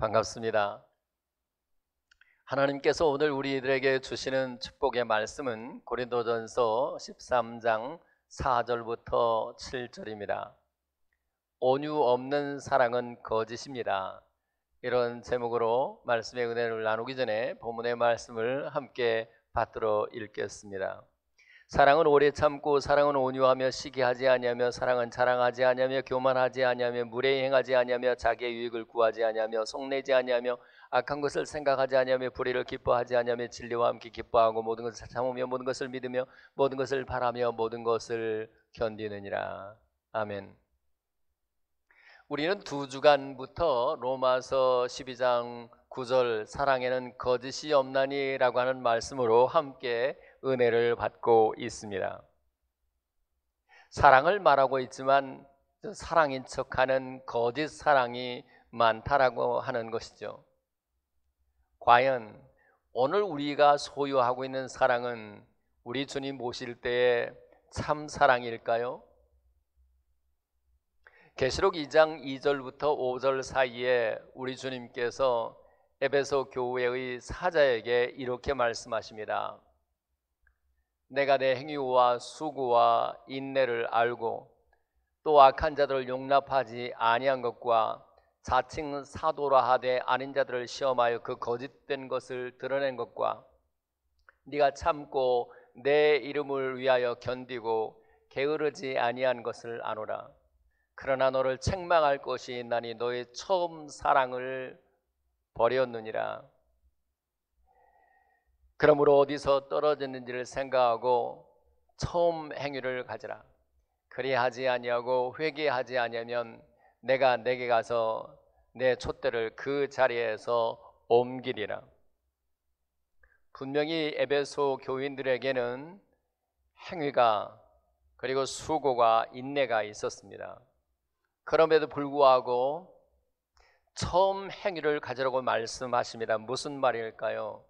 반갑습니다. 하나님께서 오늘 우리들에게 주시는 축복의 말씀은 고린도전서 13장 4절부터 7절입니다. 온유 없는 사랑은 거짓입니다. 이런 제목으로 말씀의 은혜를 나누기 전에 본문의 말씀을 함께 받들어 읽겠습니다. 사랑은 오래 참고 사랑은 온유하며 시기하지 아니하며 사랑은 자랑하지 아니하며 교만하지 아니하며 무례히 행하지 아니하며 자기의 유익을 구하지 아니하며 속내지 아니하며 악한 것을 생각하지 아니하며 불의를 기뻐하지 아니하며 진리와 함께 기뻐하고 모든 것을 참으며 모든 것을 믿으며 모든 것을 바라며 모든 것을 견디느니라. 아멘. 우리는 두 주간부터 로마서 12장 9절 사랑에는 거짓이 없나니라고 하는 말씀으로 함께 은혜를 받고 있습니다. 사랑을 말하고 있지만 사랑인 척하는 거짓 사랑이 많다라고 하는 것이죠. 과연 오늘 우리가 소유하고 있는 사랑은 우리 주님 모실 때의 참 사랑일까요? 계시록 2장 2절부터 5절 사이에 우리 주님께서 에베소 교회의 사자에게 이렇게 말씀하십니다. 내가 내 행위와 수고와 인내를 알고 또 악한 자들을 용납하지 아니한 것과 자칭 사도라 하되 아닌 자들을 시험하여 그 거짓된 것을 드러낸 것과 네가 참고 내 이름을 위하여 견디고 게으르지 아니한 것을 아노라. 그러나 너를 책망할 것이 있나니 너의 처음 사랑을 버렸느니라. 그러므로 어디서 떨어졌는지를 생각하고 처음 행위를 가지라. 그리하지 아니하고 회개하지 아니하면 내가 내게 가서 내 촛대를 그 자리에서 옮기리라. 분명히 에베소 교인들에게는 행위가 그리고 수고가 인내가 있었습니다. 그럼에도 불구하고 처음 행위를 가지라고 말씀하십니다. 무슨 말일까요?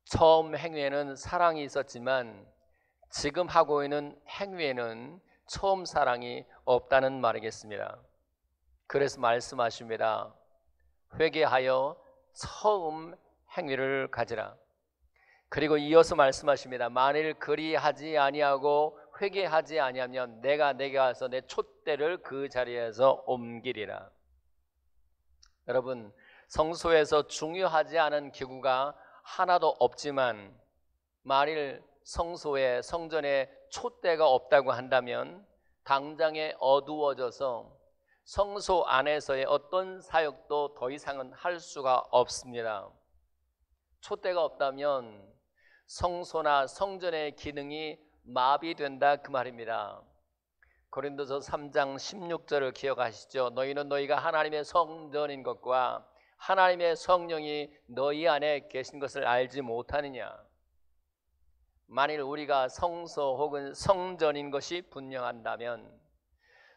처음 행위에는 사랑이 있었지만 지금 하고 있는 행위에는 처음 사랑이 없다는 말이겠습니다. 그래서 말씀하십니다. 회개하여 처음 행위를 가지라. 그리고 이어서 말씀하십니다. 만일 그리하지 아니하고 회개하지 아니하면 내가 내게 가서 내 촛대를 그 자리에서 옮기리라. 여러분, 성소에서 중요하지 않은 기구가 하나도 없지만 만일 성소에 성전에 촛대가 없다고 한다면 당장에 어두워져서 성소 안에서의 어떤 사역도 더 이상은 할 수가 없습니다. 촛대가 없다면 성소나 성전의 기능이 마비된다 그 말입니다. 고린도서 3장 16절을 기억하시죠? 너희는 너희가 하나님의 성전인 것과 하나님의 성령이 너희 안에 계신 것을 알지 못하느냐. 만일 우리가 성소 혹은 성전인 것이 분명한다면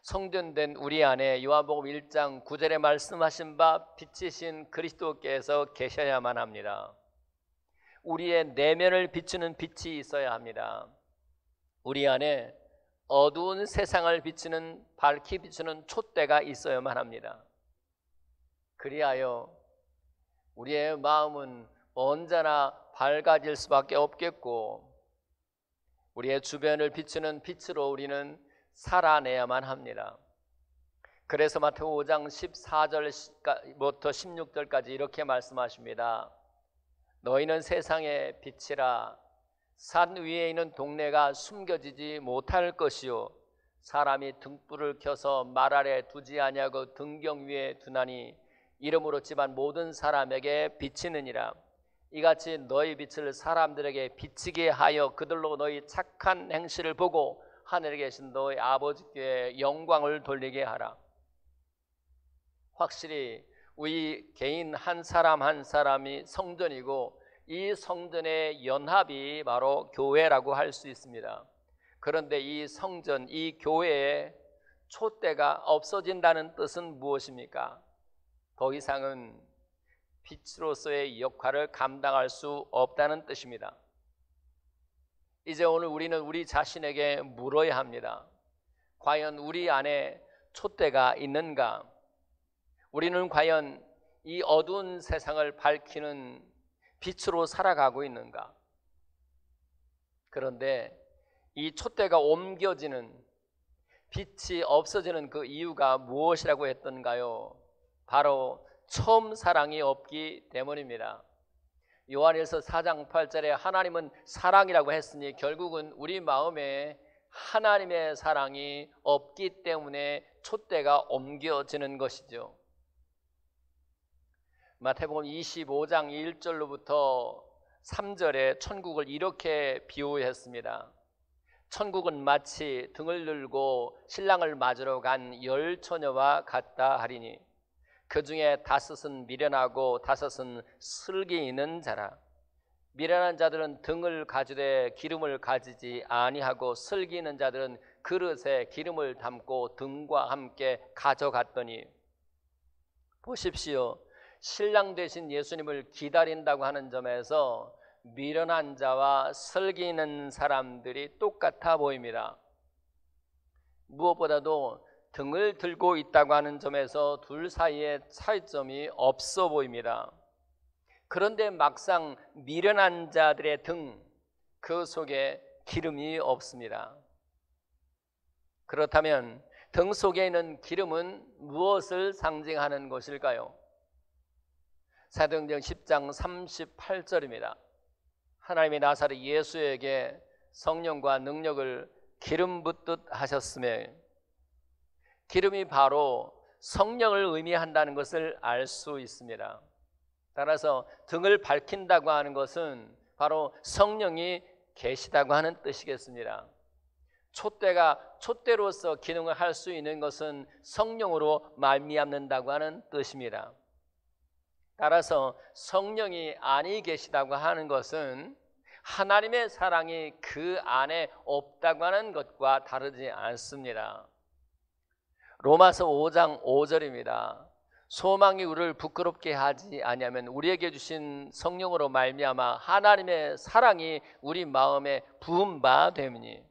성전된 우리 안에 요한복음 1장 9절에 말씀하신 바 빛이신 그리스도께서 계셔야만 합니다. 우리의 내면을 비추는 빛이 있어야 합니다. 우리 안에 어두운 세상을 비추는 밝히 비추는 촛대가 있어야만 합니다. 그리하여 우리의 마음은 언제나 밝아질 수밖에 없겠고 우리의 주변을 비추는 빛으로 우리는 살아내야만 합니다. 그래서 마태복음 5장 14절부터 16절까지 이렇게 말씀하십니다. 너희는 세상의 빛이라. 산 위에 있는 동네가 숨겨지지 못할 것이요 사람이 등불을 켜서 말 아래 두지 아니하고 등경 위에 두나니 이름으로 집안 모든 사람에게 비치느니라. 이같이 너희 빛을 사람들에게 비치게 하여 그들로 너희 착한 행실을 보고 하늘에 계신 너의 아버지께 영광을 돌리게 하라. 확실히 우리 개인 한 사람 한 사람이 성전이고 이 성전의 연합이 바로 교회라고 할 수 있습니다. 그런데 이 성전, 이 교회의 촛대가 없어진다는 뜻은 무엇입니까? 더 이상은 빛으로서의 역할을 감당할 수 없다는 뜻입니다. 이제 오늘 우리는 우리 자신에게 물어야 합니다. 과연 우리 안에 촛대가 있는가? 우리는 과연 이 어두운 세상을 밝히는 빛으로 살아가고 있는가? 그런데 이 촛대가 옮겨지는, 빛이 없어지는 그 이유가 무엇이라고 했던가요? 바로 처음 사랑이 없기 때문입니다. 요한일서 4장 8절에 하나님은 사랑이라고 했으니 결국은 우리 마음에 하나님의 사랑이 없기 때문에 촛대가 옮겨지는 것이죠. 마태복음 25장 1절로부터 3절에 천국을 이렇게 비유했습니다. 천국은 마치 등을 들고 신랑을 맞으러 간 10처녀와 같다 하리니 그 중에 5은 미련하고 5은 슬기 있는 자라. 미련한 자들은 등을 가지되 기름을 가지지 아니하고 슬기 있는 자들은 그릇에 기름을 담고 등과 함께 가져갔더니, 보십시오. 신랑 되신 예수님을 기다린다고 하는 점에서 미련한 자와 슬기 있는 사람들이 똑같아 보입니다. 무엇보다도 등을 들고 있다고 하는 점에서 둘 사이에 차이점이 없어 보입니다. 그런데 막상 미련한 자들의 등, 그 속에 기름이 없습니다. 그렇다면 등 속에 있는 기름은 무엇을 상징하는 것일까요? 사도행전 10장 38절입니다. 하나님이 나사렛 예수에게 성령과 능력을 기름 붓듯 하셨으며, 기름이 바로 성령을 의미한다는 것을 알 수 있습니다. 따라서 등을 밝힌다고 하는 것은 바로 성령이 계시다고 하는 뜻이겠습니다. 촛대가 촛대로서 기능을 할 수 있는 것은 성령으로 말미암는다고 하는 뜻입니다. 따라서 성령이 안에 계시다고 하는 것은 하나님의 사랑이 그 안에 없다고 하는 것과 다르지 않습니다. 로마서 5장 5절입니다. 소망이 우리를 부끄럽게 하지 아니하면 우리에게 주신 성령으로 말미암아 하나님의 사랑이 우리 마음에 부은 바 됨이니.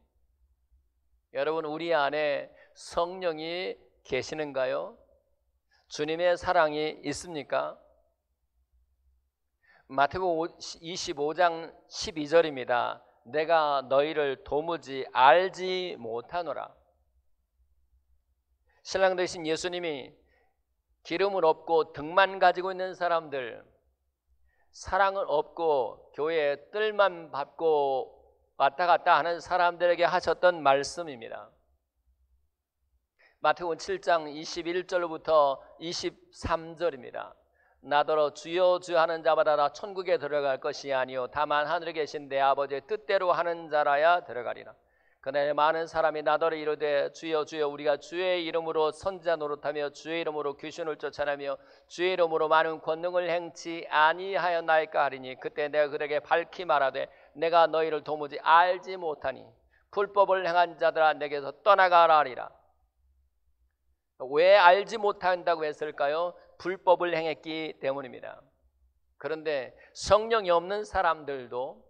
여러분, 우리 안에 성령이 계시는가요? 주님의 사랑이 있습니까? 마태복음 25장 12절입니다. 내가 너희를 도무지 알지 못하노라. 신랑 되신 예수님이 기름을 없고 등만 가지고 있는 사람들, 사랑을 없고 교회에 뜰만 밟고 왔다 갔다 하는 사람들에게 하셨던 말씀입니다. 마태복음 7장 21절부터 23절입니다. 나더러 주여 주여 하는 자마다 다 천국에 들어갈 것이 아니요 다만 하늘에 계신 내 아버지의 뜻대로 하는 자라야 들어가리라. 그날에 많은 사람이 나더러 이르되 주여 주여 우리가 주의 이름으로 선지자 노릇하며 주의 이름으로 귀신을 쫓아내며 주의 이름으로 많은 권능을 행치 아니하였나이까 하리니 그때 내가 그들에게 밝히 말하되 내가 너희를 도무지 알지 못하니 불법을 행한 자들아 내게서 떠나가라 하리라. 왜 알지 못한다고 했을까요? 불법을 행했기 때문입니다. 그런데 성령이 없는 사람들도,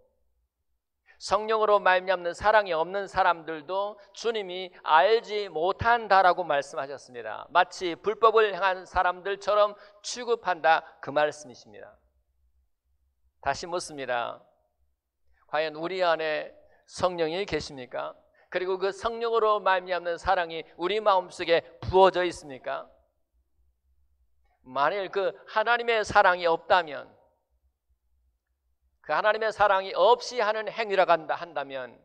성령으로 말미암는 사랑이 없는 사람들도 주님이 알지 못한다라고 말씀하셨습니다. 마치 불법을 행한 사람들처럼 취급한다, 그 말씀이십니다. 다시 묻습니다. 과연 우리 안에 성령이 계십니까? 그리고 그 성령으로 말미암는 사랑이 우리 마음속에 부어져 있습니까? 만일 그 하나님의 사랑이 없다면, 그 하나님의 사랑이 없이 하는 행위라고 한다면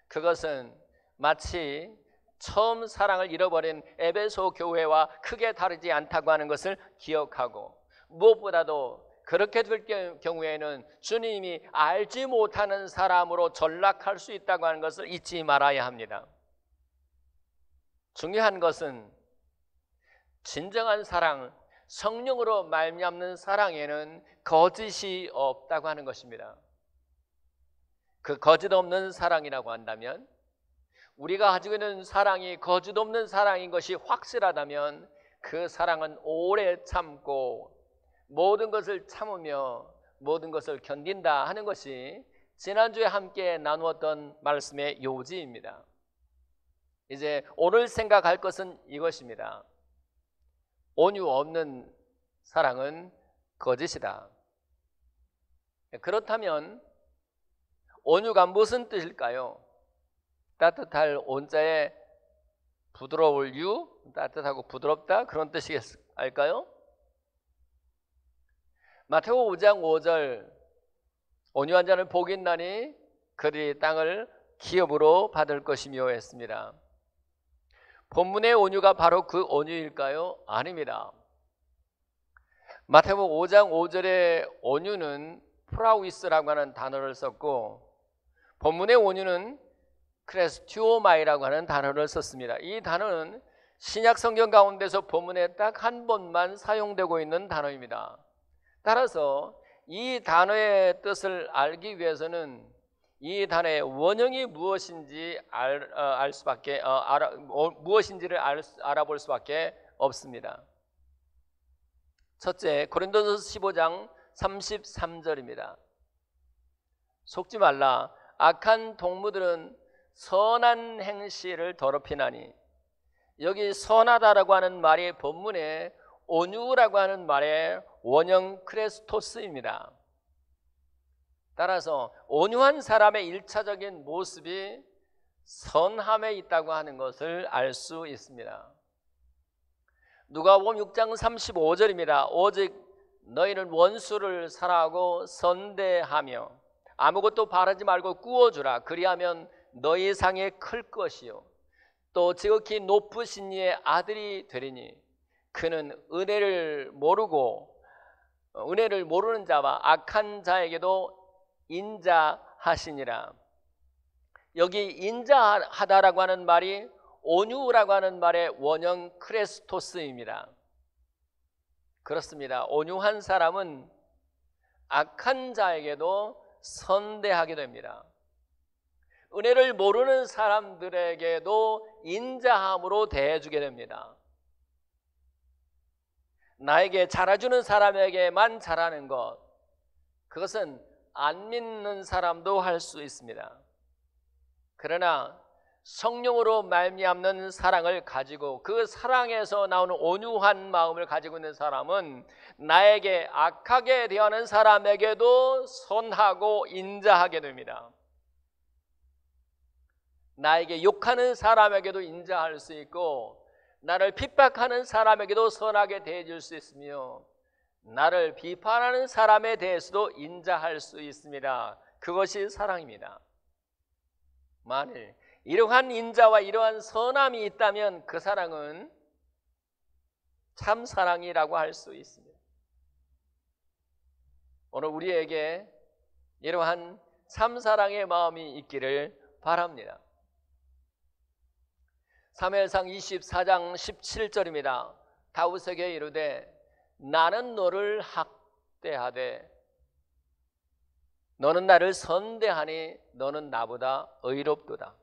그것은 마치 처음 사랑을 잃어버린 에베소 교회와 크게 다르지 않다고 하는 것을 기억하고, 무엇보다도 그렇게 될 경우에는 주님이 알지 못하는 사람으로 전락할 수 있다고 하는 것을 잊지 말아야 합니다. 중요한 것은 진정한 사랑, 성령으로 말미암는 사랑에는 거짓이 없다고 하는 것입니다. 그 거짓 없는 사랑이라고 한다면, 우리가 가지고 있는 사랑이 거짓 없는 사랑인 것이 확실하다면 그 사랑은 오래 참고 모든 것을 참으며 모든 것을 견딘다 하는 것이 지난주에 함께 나누었던 말씀의 요지입니다. 이제 오늘 생각할 것은 이것입니다. 온유 없는 사랑은 거짓이다. 그렇다면 온유가 무슨 뜻일까요? 따뜻할 온자에 부드러울 유, 따뜻하고 부드럽다, 그런 뜻이겠을까요? 마태복음 5장 5절, 온유한 자는 복이 있나니 그들이 땅을 기업으로 받을 것이며 했습니다. 본문의 온유가 바로 그 온유일까요? 아닙니다. 마태복음 5장 5절의 온유는 프라우이스라고 하는 단어를 썼고, 본문의 온유는 크레스튜오마이라고 하는 단어를 썼습니다. 이 단어는 신약 성경 가운데서 본문에 딱 한 번만 사용되고 있는 단어입니다. 따라서 이 단어의 뜻을 알기 위해서는 이 단어의 원형이 무엇인지 무엇인지를 알아볼 수밖에 없습니다. 첫째, 고린도전서 15장 33절입니다. 속지 말라. 악한 동무들은 선한 행실을 더럽히나니, 여기 선하다라고 하는 말이 본문에 온유라고 하는 말의 원형 크레스토스입니다. 따라서 온유한 사람의 1차적인 모습이 선함에 있다고 하는 것을 알 수 있습니다. 누가복음 6장 35절입니다. 오직 너희는 원수를 사랑하고 선대하며 아무것도 바라지 말고 꾸어주라. 그리하면 너희 상이 클 것이요 또 지극히 높으신 이의 아들이 되리니 그는 은혜를 모르는 자와 악한 자에게도 인자하시니라. 여기 인자하다라고 하는 말이 온유라고 하는 말의 원형 크레스토스입니다. 그렇습니다. 온유한 사람은 악한 자에게도 선대하게 됩니다. 은혜를 모르는 사람들에게도 인자함으로 대해주게 됩니다. 나에게 잘해주는 사람에게만 잘하는 것, 그것은 안 믿는 사람도 할 수 있습니다. 그러나 성령으로 말미암는 사랑을 가지고 그 사랑에서 나오는 온유한 마음을 가지고 있는 사람은 나에게 악하게 대하는 사람에게도 선하고 인자하게 됩니다. 나에게 욕하는 사람에게도 인자할 수 있고 나를 핍박하는 사람에게도 선하게 대해줄 수 있으며 나를 비판하는 사람에 대해서도 인자할 수 있습니다. 그것이 사랑입니다. 만일 이러한 인자와 이러한 선함이 있다면 그 사랑은 참 사랑이라고 할 수 있습니다. 오늘 우리에게 이러한 참 사랑의 마음이 있기를 바랍니다. 사무엘상 24장 17절입니다. 다윗에게 이르되 나는 너를 학대하되 너는 나를 선대하니 너는 나보다 의롭도다.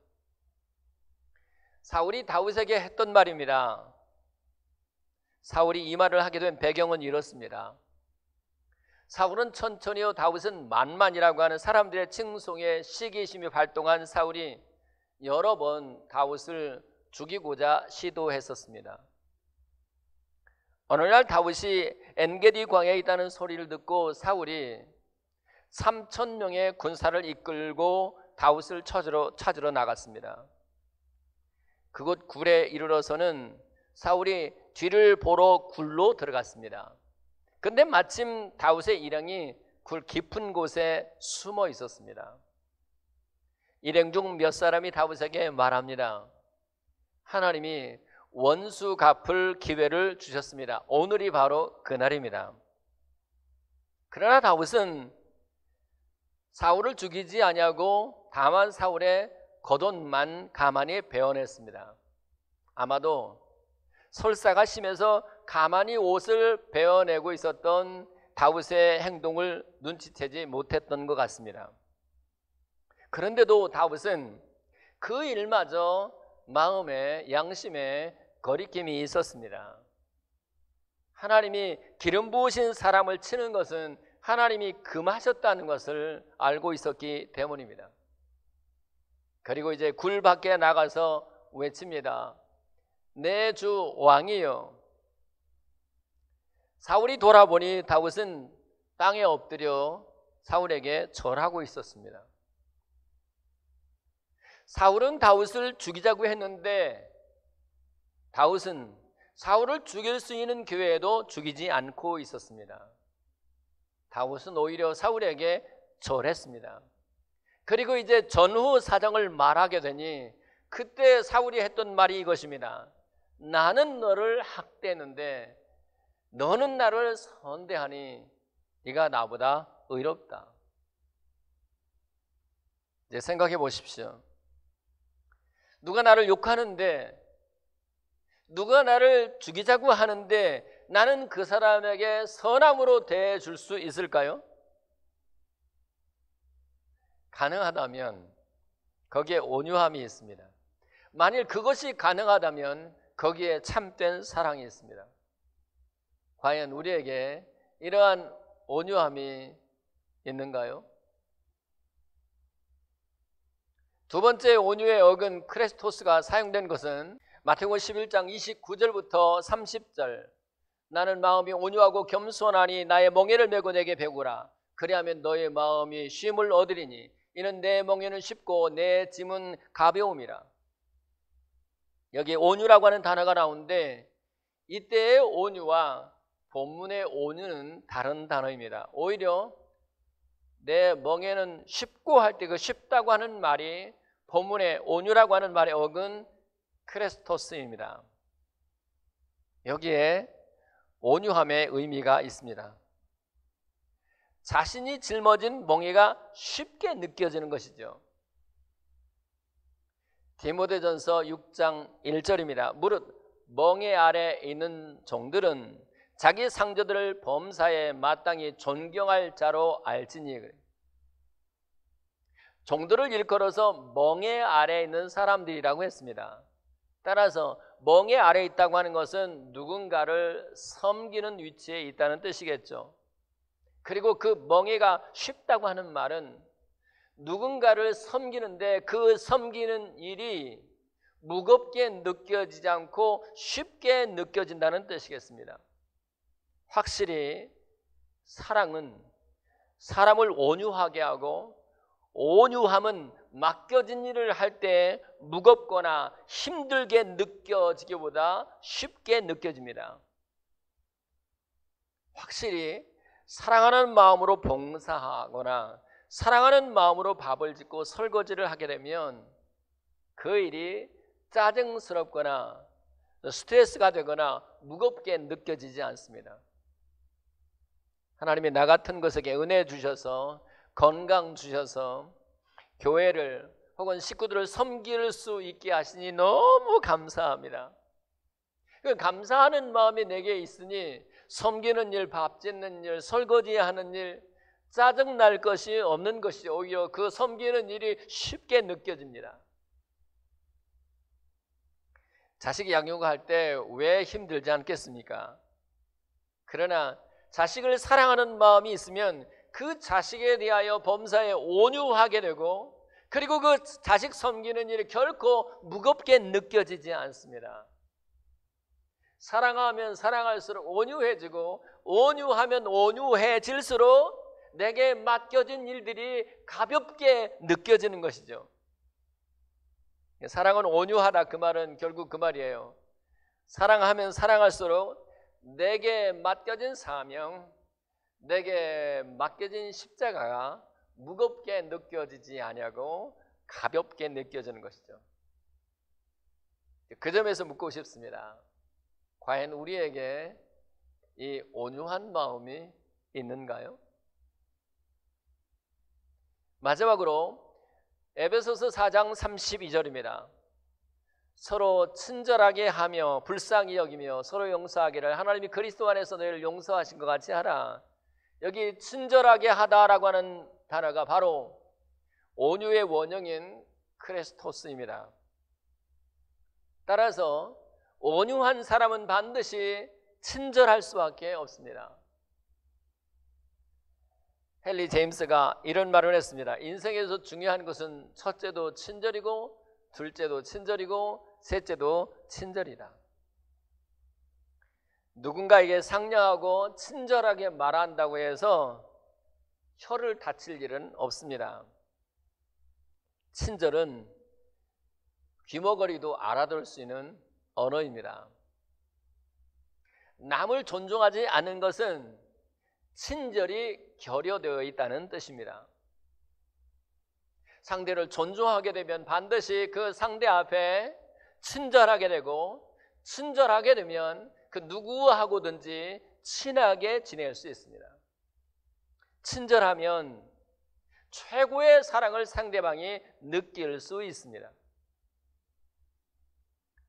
사울이 다윗에게 했던 말입니다. 사울이 이 말을 하게 된 배경은 이렇습니다. 사울은 천천히요 다윗은 만만이라고 하는 사람들의 칭송에 시기심이 발동한 사울이 여러 번 다윗을 죽이고자 시도했었습니다. 어느 날 다윗이 엔게디 광야에 있다는 소리를 듣고 사울이 3,000명의 군사를 이끌고 다윗을 찾으러 나갔습니다. 그곳 굴에 이르러서는 사울이 뒤를 보러 굴로 들어갔습니다. 근데 마침 다윗의 일행이 굴 깊은 곳에 숨어 있었습니다. 일행 중 몇 사람이 다윗에게 말합니다. 하나님이 원수 갚을 기회를 주셨습니다. 오늘이 바로 그날입니다. 그러나 다윗은 사울을 죽이지 아니하고 다만 사울의 겉옷만 가만히 베어냈습니다. 아마도 설사가 심해서 가만히 옷을 베어내고 있었던 다윗의 행동을 눈치채지 못했던 것 같습니다. 그런데도 다윗은 그 일마저 마음에 양심에 거리낌이 있었습니다. 하나님이 기름 부으신 사람을 치는 것은 하나님이 금하셨다는 것을 알고 있었기 때문입니다. 그리고 이제 굴 밖에 나가서 외칩니다. 내 주 왕이여. 사울이 돌아보니 다윗은 땅에 엎드려 사울에게 절하고 있었습니다. 사울은 다윗을 죽이자고 했는데 다윗은 사울을 죽일 수 있는 기회에도 죽이지 않고 있었습니다. 다윗은 오히려 사울에게 절했습니다. 그리고 이제 전후 사정을 말하게 되니 그때 사울이 했던 말이 이것입니다. 나는 너를 학대했는데 너는 나를 선대하니 네가 나보다 의롭다. 이제 생각해 보십시오. 누가 나를 욕하는데, 누가 나를 죽이자고 하는데 나는 그 사람에게 선함으로 대해줄 수 있을까요? 가능하다면 거기에 온유함이 있습니다. 만일 그것이 가능하다면 거기에 참된 사랑이 있습니다. 과연 우리에게 이러한 온유함이 있는가요? 두 번째 온유의 어근 크레스토스가 사용된 것은 마태복음 11장 29절부터 30절. 나는 마음이 온유하고 겸손하니 나의 멍에를 메고 내게 배우라. 그리하면 너의 마음이 쉼을 얻으리니 이는 내 멍에는 쉽고 내 짐은 가벼움이라. 여기 온유라고 하는 단어가 나오는데 이때의 온유와 본문의 온유는 다른 단어입니다. 오히려 내 멍에는 쉽고 할 때 그 쉽다고 하는 말이 본문의 온유라고 하는 말의 어근 크레스토스입니다. 여기에 온유함의 의미가 있습니다. 자신이 짊어진 멍에가 쉽게 느껴지는 것이죠. 디모데전서 6장 1절입니다. 무릇 멍에 아래 있는 종들은 자기 상저들을 범사에 마땅히 존경할 자로 알지니. 종들을 일컬어서 멍에 아래 있는 사람들이라고 했습니다. 따라서 멍에 아래 있다고 하는 것은 누군가를 섬기는 위치에 있다는 뜻이겠죠. 그리고 그 멍에가 쉽다고 하는 말은 누군가를 섬기는데 그 섬기는 일이 무겁게 느껴지지 않고 쉽게 느껴진다는 뜻이겠습니다. 확실히 사랑은 사람을 온유하게 하고 온유함은 맡겨진 일을 할 때 무겁거나 힘들게 느껴지기보다 쉽게 느껴집니다. 확실히 사랑하는 마음으로 봉사하거나 사랑하는 마음으로 밥을 짓고 설거지를 하게 되면 그 일이 짜증스럽거나 스트레스가 되거나 무겁게 느껴지지 않습니다. 하나님이 나 같은 것에게 은혜 주셔서 건강 주셔서 교회를 혹은 식구들을 섬길 수 있게 하시니 너무 감사합니다. 그 감사하는 마음이 내게 있으니 섬기는 일, 밥 짓는 일, 설거지하는 일 짜증날 것이 없는 것이 오히려 그 섬기는 일이 쉽게 느껴집니다. 자식 양육할 때 왜 힘들지 않겠습니까? 그러나 자식을 사랑하는 마음이 있으면 그 자식에 대하여 범사에 온유하게 되고 그리고 그 자식 섬기는 일이 결코 무겁게 느껴지지 않습니다. 사랑하면 사랑할수록 온유해지고 온유하면 온유해질수록 내게 맡겨진 일들이 가볍게 느껴지는 것이죠. 사랑은 온유하다 그 말은 결국 그 말이에요. 사랑하면 사랑할수록 내게 맡겨진 사명, 내게 맡겨진 십자가가 무겁게 느껴지지 아니하고 가볍게 느껴지는 것이죠. 그 점에서 묻고 싶습니다. 과연 우리에게 이 온유한 마음이 있는가요? 마지막으로 에베소서 4장 32절입니다. 서로 친절하게 하며 불쌍히 여기며 서로 용서하기를 하나님이 그리스도 안에서 너희를 용서하신 것 같이 하라. 여기 친절하게 하다라고 하는 단어가 바로 온유의 원형인 크레스토스입니다. 따라서 온유한 사람은 반드시 친절할 수밖에 없습니다. 헨리 제임스가 이런 말을 했습니다. 인생에서 중요한 것은 첫째도 친절이고 둘째도 친절이고 셋째도 친절이다. 누군가에게 상냥하고 친절하게 말한다고 해서 혀를 다칠 일은 없습니다. 친절은 귀머거리도 알아들을 수 있는 언어입니다. 남을 존중하지 않는 것은 친절이 결여되어 있다는 뜻입니다. 상대를 존중하게 되면 반드시 그 상대 앞에 친절하게 되고, 친절하게 되면 그 누구하고든지 친하게 지낼 수 있습니다. 친절하면 최고의 사랑을 상대방이 느낄 수 있습니다.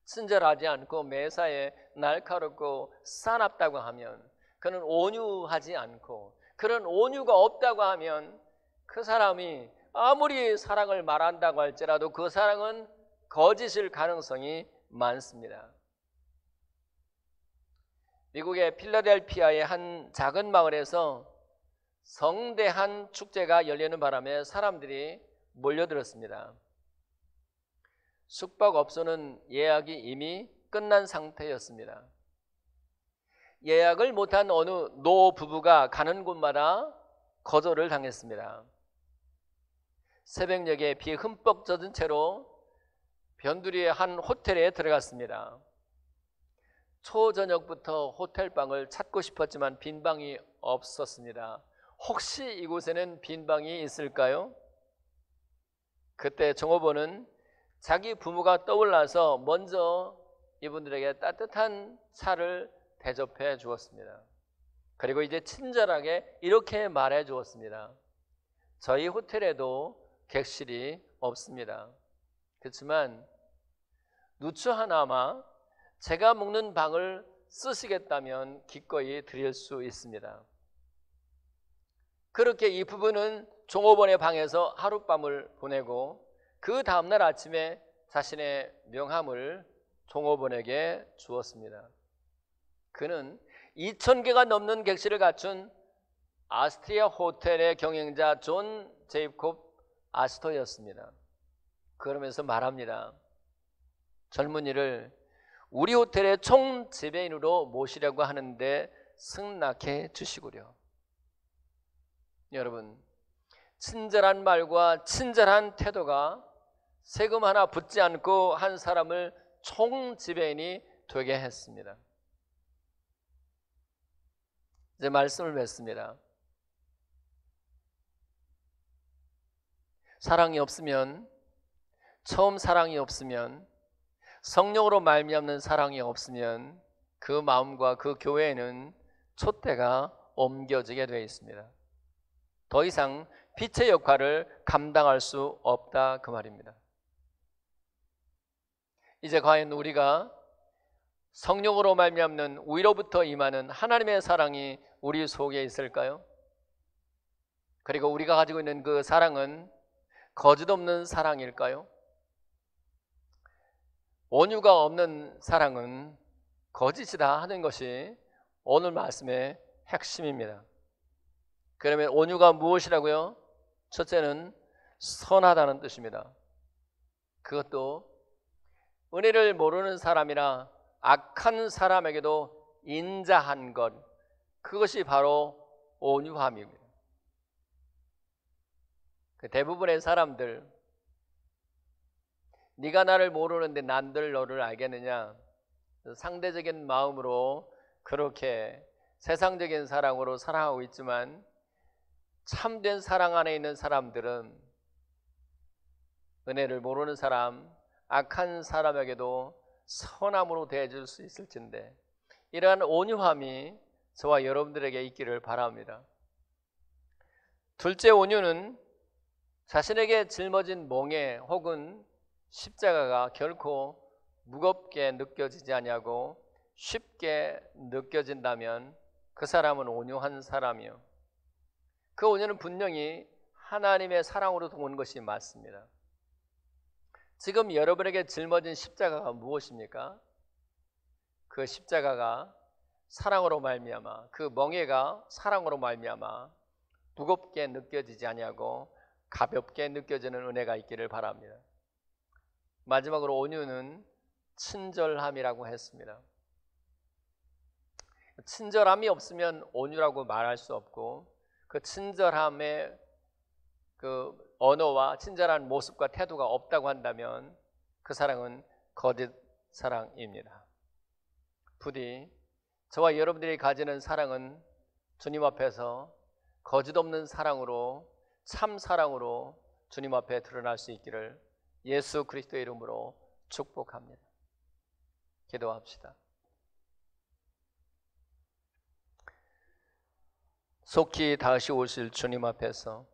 친절하지 않고 매사에 날카롭고 사납다고 하면, 그는 온유하지 않고, 그런 온유가 없다고 하면 그 사람이 아무리 사랑을 말한다고 할지라도 그 사랑은 거짓일 가능성이 많습니다. 미국의 필라델피아의 한 작은 마을에서 성대한 축제가 열리는 바람에 사람들이 몰려들었습니다. 숙박업소는 예약이 이미 끝난 상태였습니다. 예약을 못한 어느 노 부부가 가는 곳마다 거절을 당했습니다. 새벽녘에 비 흠뻑 젖은 채로 변두리의 한 호텔에 들어갔습니다. 초저녁부터 호텔방을 찾고 싶었지만 빈 방이 없었습니다. 혹시 이곳에는 빈 방이 있을까요? 그때 종업원은 자기 부모가 떠올라서 먼저 이분들에게 따뜻한 차를 대접해 주었습니다. 그리고 이제 친절하게 이렇게 말해 주었습니다. 저희 호텔에도 객실이 없습니다. 그렇지만 누추 하나마 제가 묵는 방을 쓰시겠다면 기꺼이 드릴 수 있습니다. 그렇게 이 부부는 종업원의 방에서 하룻밤을 보내고 그 다음날 아침에 자신의 명함을 종업원에게 주었습니다. 그는 2,000개가 넘는 객실을 갖춘 아스트리아 호텔의 경영자 존 제이콥 아스토였습니다. 그러면서 말합니다. 젊은이를 우리 호텔의 총 지배인으로 모시려고 하는데 승낙해 주시구려. 여러분, 친절한 말과 친절한 태도가 세금 하나 붙지 않고 한 사람을 총 지배인이 되게 했습니다. 이제 말씀을 맺습니다. 사랑이 없으면, 처음 사랑이 없으면, 성령으로 말미암는 사랑이 없으면 그 마음과 그 교회에는 촛대가 옮겨지게 되어 있습니다. 더 이상 빛의 역할을 감당할 수 없다 그 말입니다. 이제 과연 우리가 성령으로 말미암는 위로부터 임하는 하나님의 사랑이 우리 속에 있을까요? 그리고 우리가 가지고 있는 그 사랑은 거짓 없는 사랑일까요? 온유가 없는 사랑은 거짓이다 하는 것이 오늘 말씀의 핵심입니다. 그러면 온유가 무엇이라고요? 첫째는 선하다는 뜻입니다. 그것도 은혜를 모르는 사람이나 악한 사람에게도 인자한 것, 그것이 바로 온유함입니다. 대부분의 사람들, 네가 나를 모르는데 난들 너를 알겠느냐, 상대적인 마음으로 그렇게 세상적인 사랑으로 사랑하고 있지만 참된 사랑 안에 있는 사람들은 은혜를 모르는 사람, 악한 사람에게도 선함으로 대해줄 수 있을진데, 이러한 온유함이 저와 여러분들에게 있기를 바랍니다. 둘째 온유는 자신에게 짊어진 몽에 혹은 십자가가 결코 무겁게 느껴지지 아니하고 쉽게 느껴진다면 그 사람은 온유한 사람이요. 그 온유는 분명히 하나님의 사랑으로 온 것이 맞습니다. 지금 여러분에게 짊어진 십자가가 무엇입니까? 그 십자가가 사랑으로 말미암아, 그 멍에가 사랑으로 말미암아 무겁게 느껴지지 아니하고 가볍게 느껴지는 은혜가 있기를 바랍니다. 마지막으로 온유는 친절함이라고 했습니다. 친절함이 없으면 온유라고 말할 수 없고, 그 친절함의 그 언어와 친절한 모습과 태도가 없다고 한다면 그 사랑은 거짓 사랑입니다. 부디 저와 여러분들이 가지는 사랑은 주님 앞에서 거짓 없는 사랑으로, 참 사랑으로 주님 앞에 드러날 수 있기를 예수 그리스도의 이름으로 축복합니다. 기도합시다. 속히 다시 오실 주님 앞에서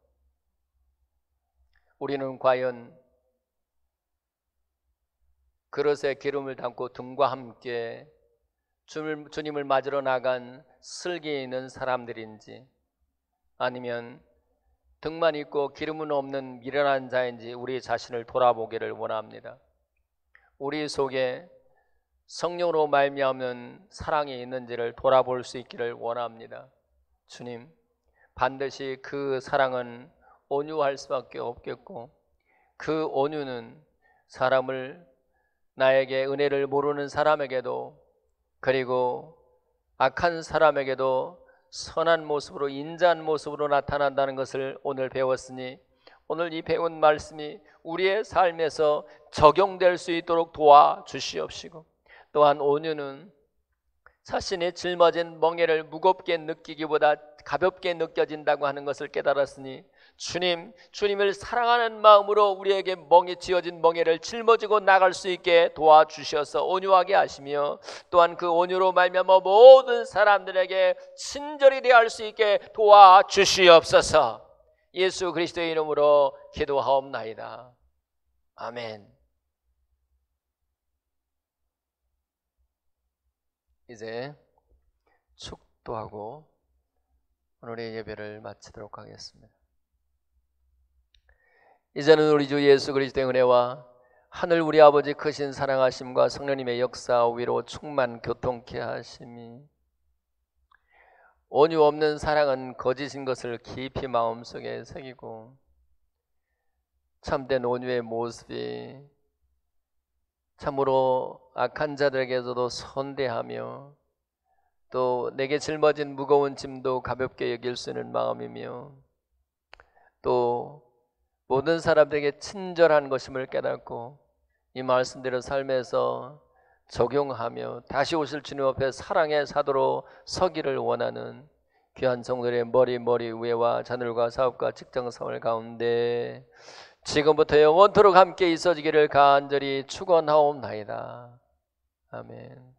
우리는 과연 그릇에 기름을 담고 등과 함께 주님을 맞으러 나간 슬기 있는 사람들인지, 아니면 등만 있고 기름은 없는 미련한 자인지 우리 자신을 돌아보기를 원합니다. 우리 속에 성령으로 말미암는 사랑이 있는지를 돌아볼 수 있기를 원합니다. 주님, 반드시 그 사랑은 온유할 수밖에 없겠고, 그 온유는 사람을, 나에게 은혜를 모르는 사람에게도, 그리고 악한 사람에게도 선한 모습으로, 인자한 모습으로 나타난다는 것을 오늘 배웠으니, 오늘 이 배운 말씀이 우리의 삶에서 적용될 수 있도록 도와주시옵시고, 또한 온유는 자신이 짊어진 멍에를 무겁게 느끼기보다 가볍게 느껴진다고 하는 것을 깨달았으니, 주님을 사랑하는 마음으로 우리에게 지어진 멍에를 짊어지고 나갈 수 있게 도와주셔서 온유하게 하시며, 또한 그 온유로 말미암아 모든 사람들에게 친절히 대할 수 있게 도와주시옵소서. 예수 그리스도의 이름으로 기도하옵나이다. 아멘. 이제 축도하고 오늘의 예배를 마치도록 하겠습니다. 이제는 우리 주 예수 그리스도의 은혜와 하늘 우리 아버지 크신 사랑하심과 성령님의 역사 위로 충만 교통케 하심이, 온유 없는 사랑은 거짓인 것을 깊이 마음속에 새기고, 참된 온유의 모습이 참으로 악한 자들에게서도 선대하며, 또 내게 짊어진 무거운 짐도 가볍게 여길 수 있는 마음이며, 또 모든 사람들에게 친절한 것임을 깨닫고 이 말씀대로 삶에서 적용하며 다시 오실 주님 앞에 사랑의 사도로 서기를 원하는 귀한 성도들의 머리 위에와 자녀들과 사업과 직장생활 가운데 지금부터 영원토록 함께 있어지기를 간절히 축원하옵나이다. 아멘.